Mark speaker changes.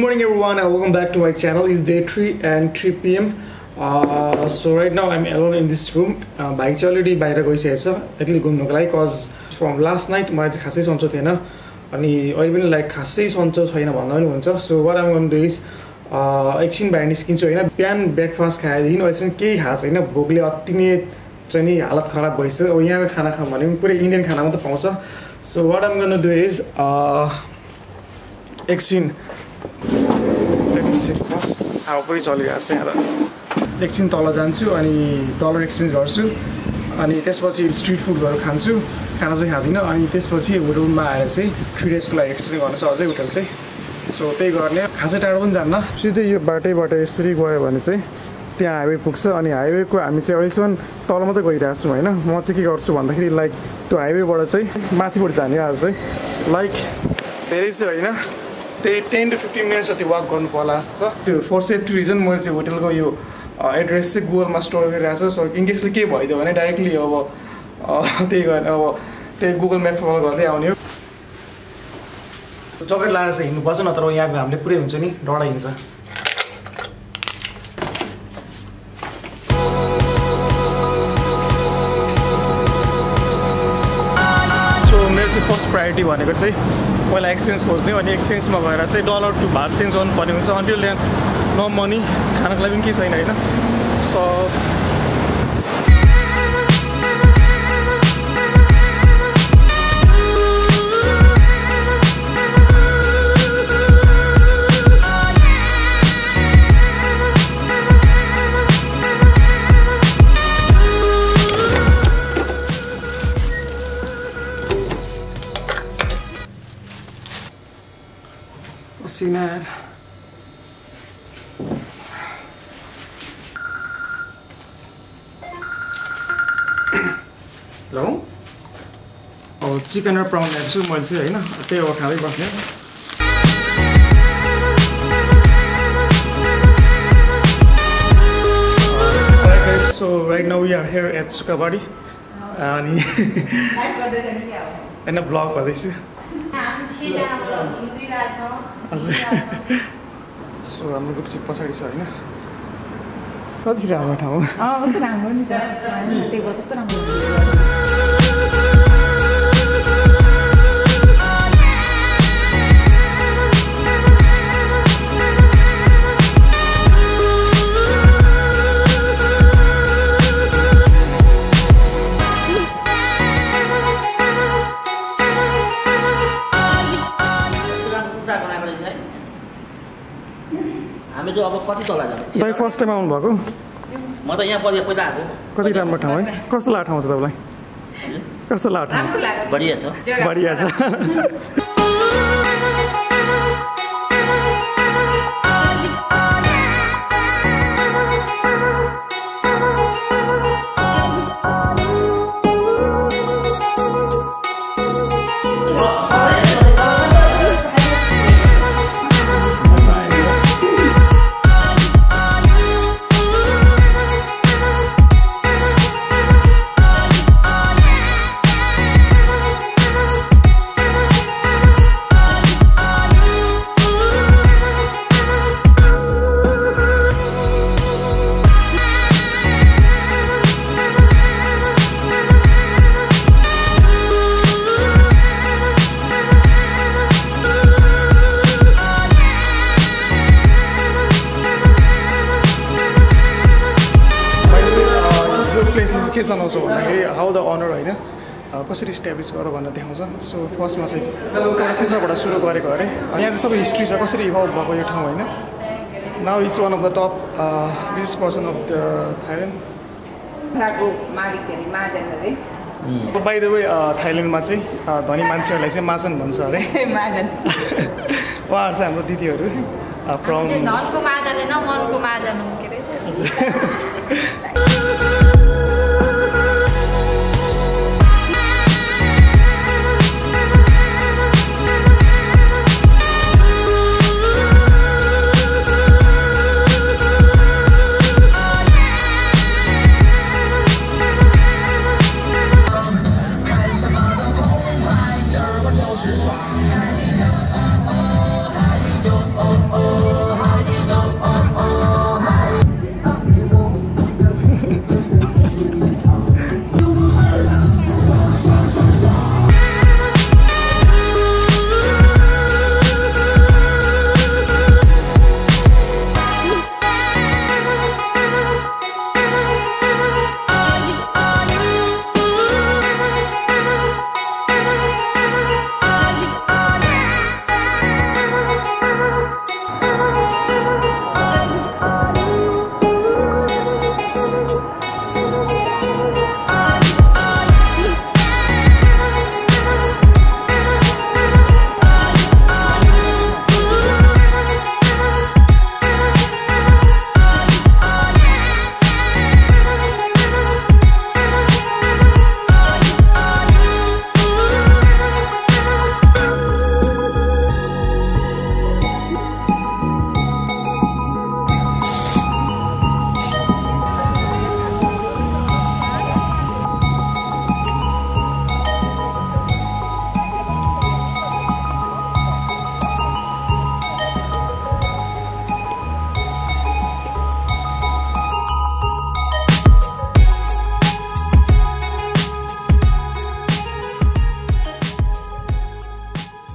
Speaker 1: morning everyone and welcome back to my channel. It's day 3 and 3 p.m. So right now I'm alone in this room. Bike already by the actually going cause from last night my khasai soncho thiena ani I even like khasai soncho chaina भन्दा पनि हुन्छ. So what I'm going to do is एकछिन बाहिर निस्किन्छु हैन. बिहान breakfast खाएदेखि अहिले केही खास हैन. भोकले अति नै चाहिँ नि हालत खराब भइछ. अब यहाँको खाना खाम भने पनि पुरै इन्डियन खाना मात्र पाउँछ. So what I'm going to do is एकछिन let me sit first. हावा पनि चलिरहेको छ यहाँ त. एकछिन तल जान्छु अनि डलर एक्सचेन्ज गर्छु अनि त्यसपछि स्ट्रीट फुडहरु खान्छु. खाना चाहिँ खादिन अनि त्यसपछि होटलमा आएर चाहिँ 3 डेजको लागि एक्सचेन्ज गर्न छ अझै होटल चाहिँ. सो त्यही गर्ने. खासै टाढो पनि जान्न. सिधै यो बाटैबाट यसरी गयो भने चाहिँ त्यहाँ हाइवे पुग्छ अनि हाइवेको हामी चाहिँ अहिलेसम्म तल मात्रै गइरहेको छौँ हैन. म चाहिँ के गर्छु भन्दाखेरि लाइक त्यो हाइवेबाट चाहिँ माथिबाट जाने आज चाहिँ लाइक धेरै चाहिँ हैन. त्यही 10 to 15 मिनट्स जति वाक गर्नु पर्ला जस्तो छ. त्यो फर सेफ्टी रिजन मैले चाहिँ होटलको यो एड्रेस चाहिँ गुगलमा स्टोर गरिरहेको छु. सो इन केसले के भइदियो भने डाइरेक्टली अब त्यही गर्ने अब त्यही गुगल म्याप फलो गर्दै आउने हो. जकेट लाएर चाहिँ हिँड्नुपर्छ नत्र यहाँको हामीले पुरै हुन्छ नि डढाइन्छ. सो मेरो चाहिँ फर्स्ट प्रायोरिटी भनेको चाहिँ पहिला एक्सचेन्ज खोज्ने अनि एक्सचेन्जमा गएर चाहिँ डलर टु भात चेन्ज गर्नुपर्ने हुन्छ. अन्टिल देन नो मनी खानको लागि पनि केही छैन हैन. So Sinar. Hello? Oh, chicken or prawn ल्याउँछु मैले चाहिँ हैन. त्यही हो खाँदै बस्ने. Alright guys, so right now we are here at Sukhawadee. अनि लाइभ गर्दैछ नि के हो? हैन ब्लग गर्दैछु. सो हाम्रो ग्रुप चाहिँ पछाडि छ हैन. कति राम्रो ठाउँ. कस्तो राम्रो नि त. टेबल कस्तो राम्रो.
Speaker 2: हामी जो अब कति तल जाने
Speaker 1: दाइ फर्स्ट टाइम आउनु भएको.
Speaker 2: म त यहाँ पहिला आएको.
Speaker 1: कति राम्रो ठाउँ है. कस्तो लाग्यो ठाउँ चाहिँ तपाईलाई. कस्तो लाग्यो ठाउँ.
Speaker 2: बढिया छ.
Speaker 1: बढिया छ. के जनाउँछ भन्दाखेरि हाउ द अनर होइन कसरी इस्टाब्लिस गर भनेर देखाउँछ. सो फर्स्टमा चाहिँ कुखुराबाट सुरु गरेको अरे. यहाँ चाहिँ सबै हिस्ट्री छ कसरी इभल्भ भएको यो ठाउँ होइन. Now is one of the top business person of the Thailand. By the way थाइल्यान्डमा चाहिँ धनी मान्छेहरूलाई चाहिँ माजन भन्छ अरे. उहाँहरू चाहिँ हाम्रो दिदीहरू फ्रम